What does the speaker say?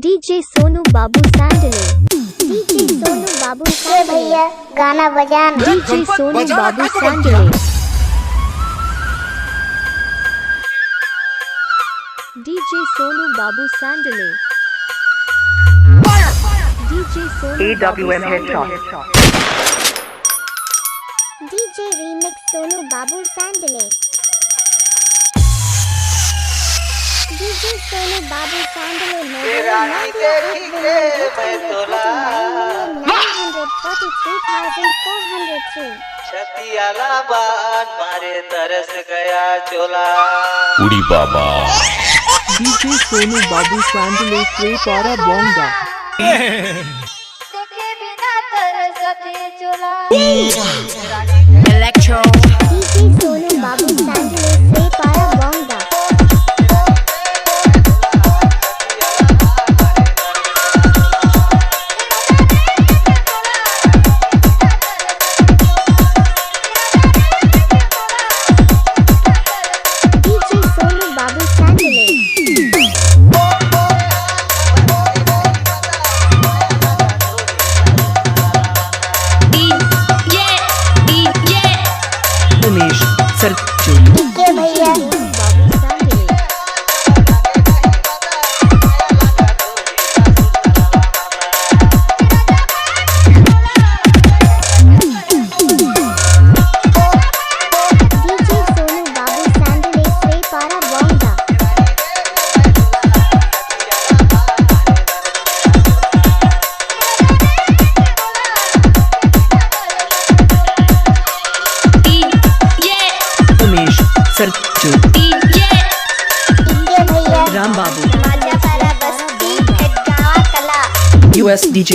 DJ Sonu बाबू सैंडले DJ Sonu बाबू भैया गाना बजाना। डीजे सोनू बाबू सैंडले डीजे सोनू बाबू सैंडले DJ Sonu AWM headshot. DJ remix Sonu बाबू सैंडले डीजे सोनू बाबू सैंडले रानी देखी के मैं तोला 943,403 छतियाला बान मारे तरस गया चोला। उड़ी बाबा डीजे सोनू बाबू सैंडले से पारा बोंगा देखे बिना तरसते चोला। इलेक्ट्रो डीजे सोनू बाबू सैंडले से पारा बोंगा डीजे सोनू बाबू सैंडले उमेश सरचू के भैया बाबू सैंडले डीजे सोनू बाबू सैंडले से पारा बोंगा उमेश सरचू के भैया राम बाबू माझ्या पारा बस्ती गावा कला US DJ